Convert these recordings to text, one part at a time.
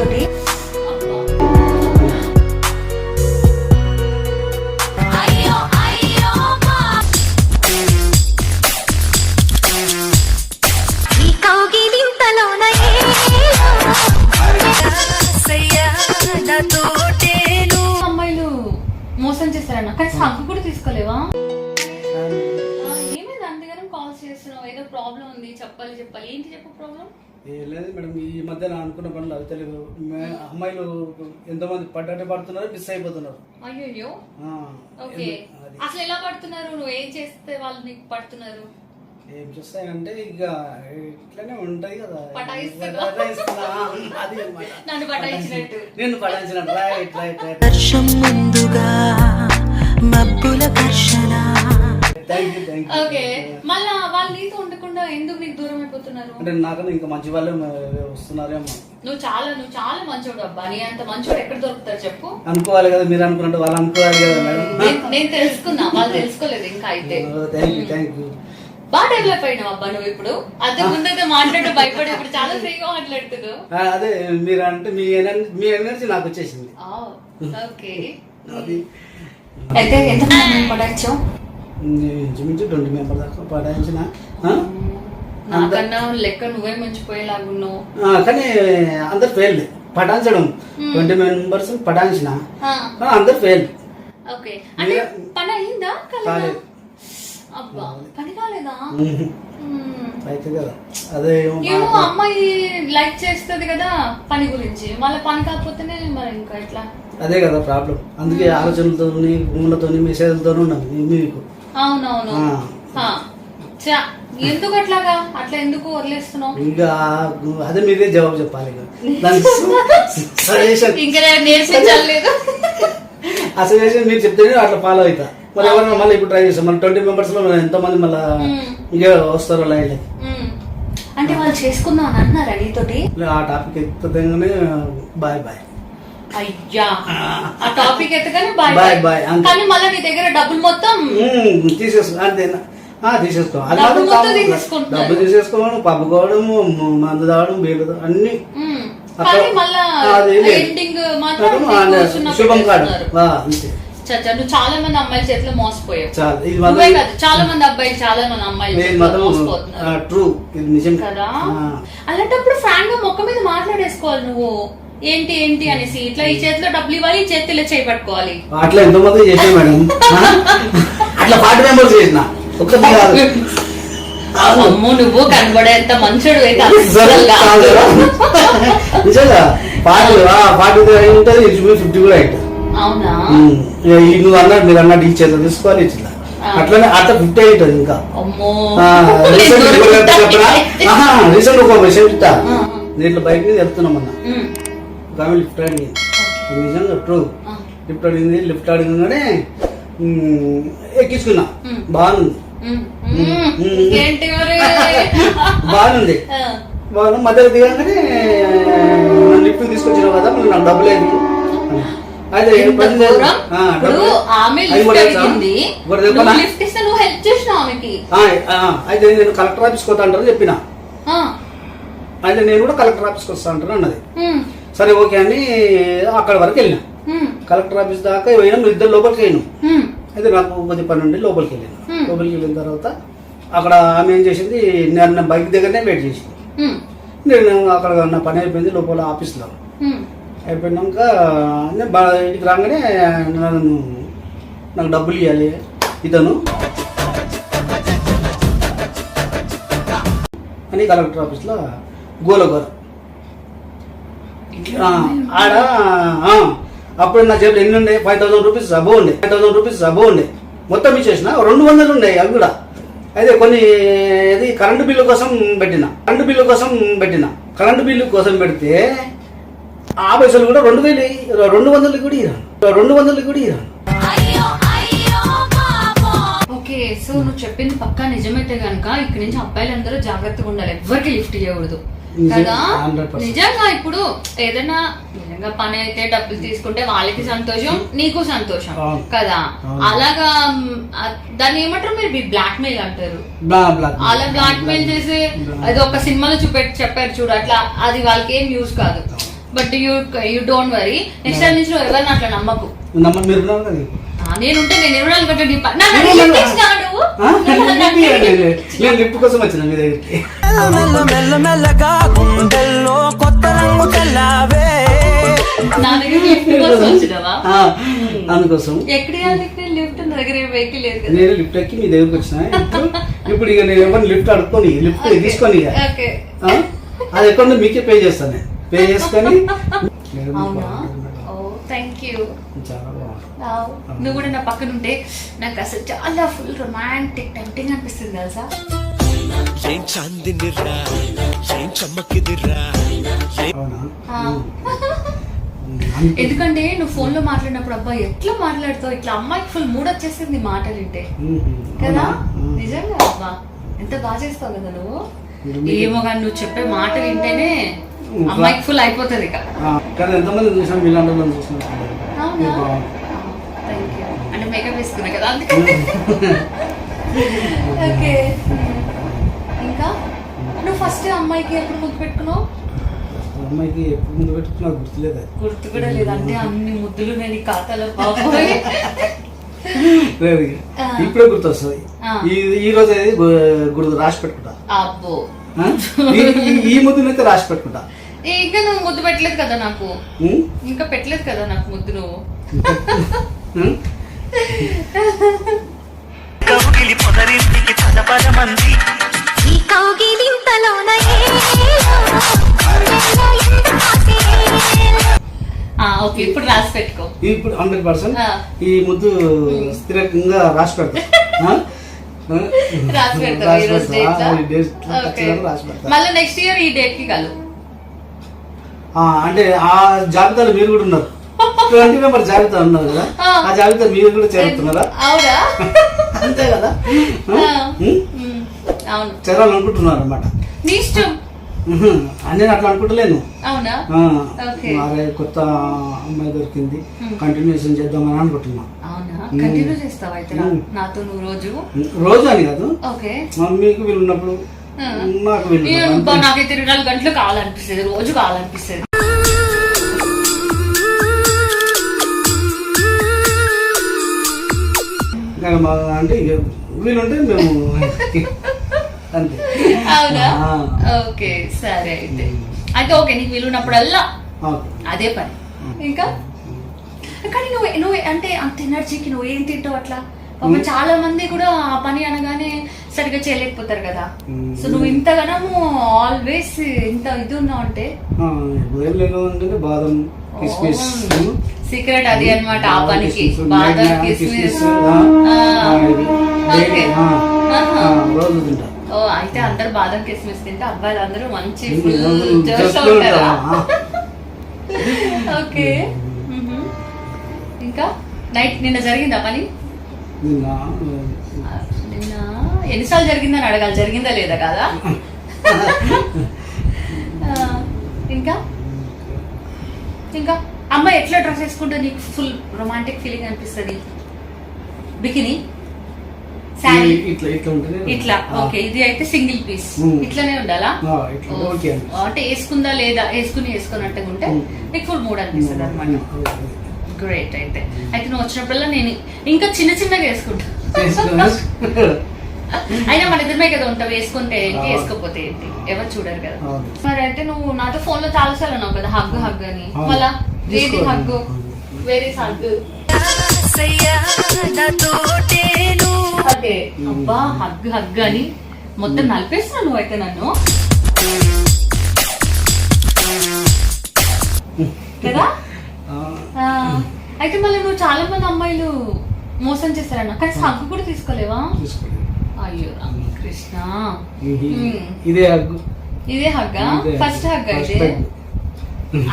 నీతోటి. అమ్మాయిలు మోసం చేస్తారన్న కానీ హక్కు కూడా తీసుకోలేవా? ఏమైంది అందుకని కాల్ చేస్తున్నావు? ఏదో ప్రాబ్లం ఉంది, చెప్పాలి. ఏంటి చెప్పు ప్రాబ్లం? ఏం లేదు మేడం, ఈ మధ్య నా అనుకున్న పనులు అవి తెలియదు. అమ్మాయిలు ఎంతమంది పడుతున్నారు, మిస్ అయిపోతున్నారు. అయ్యో ఓకే. అసలు ఎలా పడుతున్నారు? నువ్వు ఏం చేస్తే వాళ్ళు నీకు పడుతున్నారు? ఏం చేస్తాయంటే ఇక ఇట్లానే ఉంటాయి కదా, అది నన్ను పటాయించినట్టు. నేను పటాయించినట్టు. Right right right. వర్షం ముందుగా మబ్బుల ఘర్షణ. ఓకే, మళ్ళా వాళ్ళు నీతో ఉండకుండా ఎందుకు నీకు దూరం అయిపోతున్నారు? అంటే నాకన్నా ఇంకా మంచి వాళ్ళే వస్తున్నారేమో. నువ్వు చాలా మంచోడు అబ్బా. నీ అంత మంచోడు ఎక్కడ దొరుకుతారు చెప్పు? అనుకోవాలి కదా, మీరు అనుకున్నట్టు వాళ్ళు అనుకోవాలి కదా మేడం. నేను తెలుసుకున్నా, వాళ్ళు తెలుసుకోలేదు ఇంకా. అయితే థ్యాంక్ యూ. బాగా డెవలప్ అయినావు అబ్బా నువ్వు. ఇప్పుడు అంతకు ముందైతే మాట్లాడే భయపడి ఇప్పుడు చాలా ఫ్రీగా మాట్లాడుతున్నావు. అదే మీరు అంటే మీ ఎనర్జీ నాకు వచ్చేసింది. ఓకే, అది అయితే ఎంత పడాచావు? ఇంచుమించు 20 మెంబర్ దాకా పడాయించిన. నాకన్నా లెక్క నువ్వే మంచిపోయేలాగున్నావు. కానీ అందరు ఫెయిల్ పటాయించడం. 20 మెంబర్స్ పటాయించిన అందరు ఫెయిల్. ఓకే, అంటే పని అయిందా? కాలేదు. అబ్బా, పని కాలేదా? అయితే కదా, అదే ఏమో అమ్మాయి లైక్ చేస్తుంది కదా పని గురించి, మళ్ళీ పని కాకపోతేనే మరి ఇంకా ఎట్లా? అదే కదా ప్రాబ్లం. అందుకే ఆలోచనలతో, ఫోన్లతోని, మెసేజ్లతో ఉన్నాను మీకు. అవునవును. ఎందుకు అట్లాగా? అట్లా ఎందుకు వదిలేస్తున్నావు? ఇంకా అదే మీరే జవాబు చెప్పాలి. సజెషన్ ఇంకా నేర్పించలేదు. ఆ సజెషన్ మీరు చెప్తేనే అట్లా ఫాలో అవుతా. మరి ఎవరైనా మళ్ళీ ఇప్పుడు ట్రై చేస్తాం. మన 20 మెంబర్స్ లో ఎంతో మంది మళ్ళీ ఇంకా వస్తారు లైన్. అంటే వాళ్ళు చేసుకుందాం అని అన్నారా నీతోటి? ఆ టాపిక్ ఎత్తుగానే బాయ్ బాయ్. అయ్యా, ఆ టాపిక్ ఎత్తగానే బాయ్ బాయ్ బాయ్. కానీ మళ్ళీ నీ దగ్గర డబ్బులు మొత్తం తీసేసుకో. అంతేనా? తీసేసుకో. డబ్బులు తీసేసుకోవడం, పప్పుకోవడం, మందు తాగడం, బీరు అన్ని శుభం కాదు. అంతే. నువ్వు చాలా మంది అమ్మాయిల చేతిలో మోసపోయావు. చాలా మంది అబ్బాయిలు, చాలా మంది అమ్మాయిలు ట్రూ, ఇది నిజం కదా. అలాంటప్పుడు ఫ్రాంక్ గా మొక్క మీద మాట్లాడేసుకోవాలి. నువ్వు ఏంటి ఏంటి అనేసి ఇట్లా ఈ చేతిలో డబ్బులు ఇవ్వాలి, ఈ చేతిలో చేపట్టుకోవాలి. అట్లా ఎంతో మంది చేసిన మేడం. అట్లా 40 మెంబర్స్ చేసిన. అమ్మో, నువ్వు కనబడేంత మంచోడు అయితే నిజంగా 40 ఉంటుంది, 50 కూడా అవుతుంది. అవునా? నువ్వు అన్నాడు, మీరు అన్నట్టు ఈ చేతిలో తీసుకోవాలి ఇట్లా, అట్లనే అట్లా 50 అవుతుంది. ఇంకా రీసెంట్ ఒక విషయం చెప్తా. దీంట్లో బైక్ మీద వెళ్తున్నామన్నా, ఒక ఆమె లిఫ్ట్ అడిగింది. నిజంగా ట్రూ. లిఫ్ట్ అడిగింది. లిఫ్ట్ అడగగానే ఎక్కించుకున్నా. బాగుంది బాగుంది బాగుంది. మధ్యలో దిగగానే లిఫ్ట్ తీసుకొచ్చినావు కదా, మళ్ళీ నాకు డబ్బులు లేదు. అయితే నేను కలెక్టర్ ఆఫీస్కి వస్తా అంటారని చెప్పిన. అయితే నేను కూడా కలెక్టర్ ఆఫీస్కి వస్తా అంటారు అన్నది. సరే ఓకే అని అక్కడ వరకు వెళ్ళినా. కలెక్టర్ ఆఫీస్ దాకా పోయినా, మీరు ఇద్దరు లోపలికి వెళ్ళినాం. అయితే నాకు కొద్ది పని ఉండి లోపలికి వెళ్ళాను. లోపలికి వెళ్ళిన తర్వాత అక్కడ ఆమె ఏం చేసింది, నేను బైక్ దగ్గరనే వెయిట్ చేసింది. నేను అక్కడ నా పని అయిపోయింది లోపల ఆఫీస్లో. అయిపోయినాక నేను ఇంటికి రాగానే నాకు డబ్బులు ఇవ్వాలి ఇతను అని కలెక్టర్ ఆఫీస్లో గోలగోర ఆడ. అప్పుడు నా జేబులో ఎన్ని ఉండే? 5000 రూపీస్ అబో ఉండే. 5000 రూపీస్ అబో ఉండే. మొత్తం ఇచ్చేసిన. 200 ఉన్నాయి అవి కూడా. అయితే కొన్ని ఇది కరెంటు బిల్లు కోసం పెట్టిన. కరెంటు బిల్లు కోసం పెడితే ఆ పైసలు కూడా 200 కూడా ఇరాను. 200 కూడా ఇరాను. ఓకే, సో నువ్వు చెప్పింది పక్కా నిజమైతే గనుక ఇక్కడి నుంచి అబ్బాయిలందరూ జాగ్రత్తగా ఉండాలి, ఎవరికి లిఫ్ట్ చేయకూడదు కదా. నిజంగా ఇప్పుడు ఏదైనా నిజంగా పని అయితే డబ్బులు తీసుకుంటే వాళ్ళకి సంతోషం, నీకు సంతోషం కదా. అలాగా దాన్ని ఏమంటారు మీరు? బ్లాక్ మెయిల్ అంటారు. అలా బ్లాక్ మెయిల్ చేసి అది ఒక సినిమాలో చెప్పారు చూడు, అట్లా అది వాళ్ళకి ఏం యూజ్ కాదు. But you don't worry, next time నుంచి నువ్వు ఎవరిని అట్లా నమ్మకు. నమ్మని మీరు ఉన్నారు కదా. నేనుంటే నేను 20 గంటలు నేను లిఫ్ట్ కోసం వచ్చిన మీ దగ్గరికి. నా దగ్గర లిఫ్ట్ కోసం వచ్చినావా? అందుకోసం ఎక్కడ లిఫ్ట్ నా దగ్గర వెహికల్ లేదు కదా. నేను లిఫ్ట్ ఎక్కి మీ దగ్గరకు వచ్చిన. ఇప్పుడు ఇక నేను ఎవరిని లిఫ్ట్ అడుక్కొని లిఫ్ట్ తీసుకొని ఇక అది ఎక్కడ మీకే పే చేస్తాను. పే చేసుకొని చాలా బాగుంది. నువ్వు కూడా నా పక్కన ఉంటే నాకు అసలు చాలా ఫుల్ రొమాంటిక్ టెంప్టింగ్ అనిపిస్తుంది తెలుసా. ఎందుకంటే నువ్వు ఫోన్ లో మాట్లాడినప్పుడు అబ్బాయి ఎట్లా మాట్లాడుతావు, ఇట్లా అమ్మాయికి ఫుల్ మూడ్ వచ్చేసింది మాటలు వింటే కదా. నిజంగా అబ్బా ఎంత బాగా చేస్తావు కదా నువ్వు. ఏమో కానీ నువ్వు చెప్పే మాట వింటేనే అమ్మాయికి ఫుల్ అయిపోతుంది ఇక. ఎంతమంది చూసాం వీళ్ళందరూ చూస్తున్నారు. అంటే మేకప్ వేసుకున్నా కదా అందుకని. ఓకే, ఇంకా నువ్వు ఫస్ట్ అమ్మాయికి ఎప్పుడు ముద్దు పెట్టుకున్నావు? అమ్మాయికి ఎప్పుడు ముందు పెట్టుకున్నా గుర్తులేదు. గుర్తు కూడా లేదు అంటే అన్ని ముద్దులు నేను ఖాతాలో లేదు, ఇప్పుడే గుర్తు వస్తుంది. ఈ రోజు అనేది గుర్తు రాసి పెట్టుకుంటా. అబ్బో, ఈ ముద్దునైతే రాసి పెట్టుకుంటా. ఇంకా నువ్వు ముద్దు పెట్టలేదు కదా నాకు, ఇంకా పెట్టలేదు కదా నాకు ముద్దు నువ్వు. ఓకే, ఇప్పుడు రాసి పెట్టుకో. ఇప్పుడు 100% ఈ ముద్దు స్థిరంగా రాసి పెడతా. రాసి పెడతా ఈ రోజు డేట్. మళ్ళీ నెక్స్ట్ ఇయర్ ఈ డేట్ కి కలు. అంటే ఆ జాబితాలో మీరు కూడా ఉన్నారు. 20 మెంబర్ జాబితా ఉన్నారు కదా, ఆ జాబితా మీరు కూడా చేరుతున్నారా? అవునా? అంతే కదా, అవును, చేరాలనుకుంటున్నారు అనమాట. నీ ఇష్టం. నేను అట్లా అనుకుంటలేను. అవునా? మారే కొత్త అమ్మాయి దొరికింది, కంటిన్యూషన్ చేద్దామని అనుకుంటున్నా. అవునా? కంటిన్యూ చేస్తావా అయితే నాతో నువ్వు రోజు? రోజు అని కాదు, ఓకే మీకు వీలు ఉన్నప్పుడు నాకు వీలు. నాకైతే 24 గంటలు కావాలనిపిస్తుంది, రోజు కావాలనిపిస్తుంది. అంటే వీలుంటే మేము అంతే. అవునా? ఓకే సరే అయితే. అయితే ఓకే, నీకు వీలున్నప్పుడల్లా అదే పని. ఇంకా కానీ నువ్వు అంటే అంత ఎనర్జీకి నువ్వు ఏం తింటావు అట్లా? చాలా మంది కూడా ఆ పని అనగానే సరిగ్గా చేయలేకపోతారు కదా. సో నువ్వు ఇంతగానము ఆల్వేస్ ఇంత ఇది ఉన్నావు అంటే బాదం కిస్మిస్ సీక్రెట్ అది అన్నమాట ఆ పనికి. బాదం కిస్మిస్ రోజు తింటా. ఓ అయితే అందరు బాదం కిస్మిస్ తింటే అబ్బాయిలు అందరూ మంచి ఫుల్ జోష్ లో ఉంటారా? ఓకే, ఇంకా నైట్ నిన్న జరిగిందా పని? నిన్న ఎన్నిసార్లు జరిగిందని అడగాలి, జరిగిందా లేదా కదా. ఇంకా ఇంకా అమ్మాయి ఎట్లా డ్రెస్ వేసుకుంటే నీకు ఫుల్ రొమాంటిక్ ఫీలింగ్ అనిపిస్తుంది? బికినీ, శారీ ఇట్లా. ఓకే, ఇది అయితే సింగిల్ పీస్ ఇట్లానే ఉండాలా? అంటే వేసుకుందా లేదా, వేసుకున్నట్టుగా ఉంటే నీకు ఫుల్ మూడ్ అనిపిస్తుంది అనమాట. గ్రేట్. అయితే నువ్వు వచ్చినప్పుడల్లా నేను ఇంకా చిన్న చిన్నగా వేసుకుంటా. అయినా మన ఇద్దరమే కదా ఉంటావు, వేసుకుంటే ఏంటి వేసుకోపోతే ఏంటి, ఎవరు చూడరు కదా. మరి అయితే నువ్వు నాతో ఫోన్ లో చాలా సార్లు అన్నావు కదా హగ్ హగ్ అని. మళ్ళా ఏది హగ్, వేరే హగ్? అదే అబ్బా హగ్ హగ్ అని మొత్తం నలిపేస్తున్నావు నువ్వైతే నన్ను కదా. అయితే మళ్ళీ నువ్వు చాలా మంది అమ్మాయిలు మోసం చేస్తారన్న, కానీ హగ్గు కూడా తీసుకోలేవా? అయ్యో కృష్ణ, ఇదే హగ్గా? ఫస్ట్ హగ్గా ఇదే?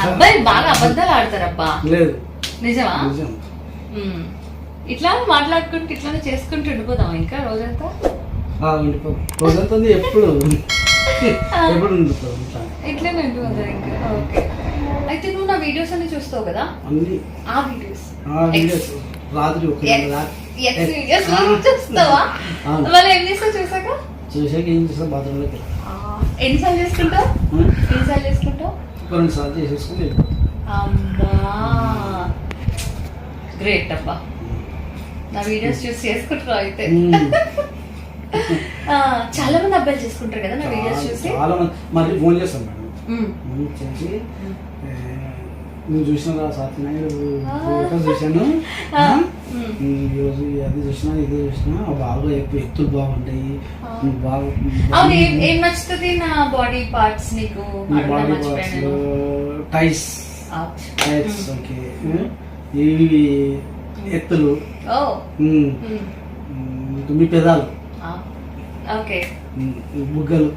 అబ్బాయి బాగా అబద్ధాలు ఆడతారబ్బా. నిజమా? ఇట్లా మాట్లాడుకుంటూ ఇట్లానే చేసుకుంటూ ఉండిపోదాం ఇంకా రోజంతా? ఎప్పుడు ఇట్లనే ఉండిపోతా ఇంకా. ఓకే, అయితే నువ్వు నా వీడియోస్ అన్ని చూస్తావు కదా, ఆ వీడియోస్ రాత్రి చూస్తావా? మళ్ళీ ఎన్ని చూసాక చూసాక ఏం చేస్తా, బాత్రూంలోకి ఎన్నిసార్లు చేసుకుంటావు? ఒక 2 సార్లు చేసేసుకుని వెళ్ళిపోతాం. అమ్మా గ్రేట్ అబ్బా, నా వీడియోస్ చూసి చేసుకుంటారు అయితే. చాలా మంది అబ్బాయిలు చేసుకుంటారు కదా నా వీడియోస్ చూసి. చాలా మంది మరి ఫోన్ చేస్తాం మేడం, చేసి నువ్వు చూసిన ఫోటో చూశాను ఈరోజు, అది చూసినా ఇది చూసినా బాగా ఎత్తులు బాగుంటాయి, బాగా అవును. ఏం నచ్చుతుంది నా బాడీ పార్ట్స్ నీకు? బాడీ పార్ట్స్ టైస్ ఓకే, ఇవి ఎత్తులు, మీ పెదాలు, ఓకే, బుగ్గలు,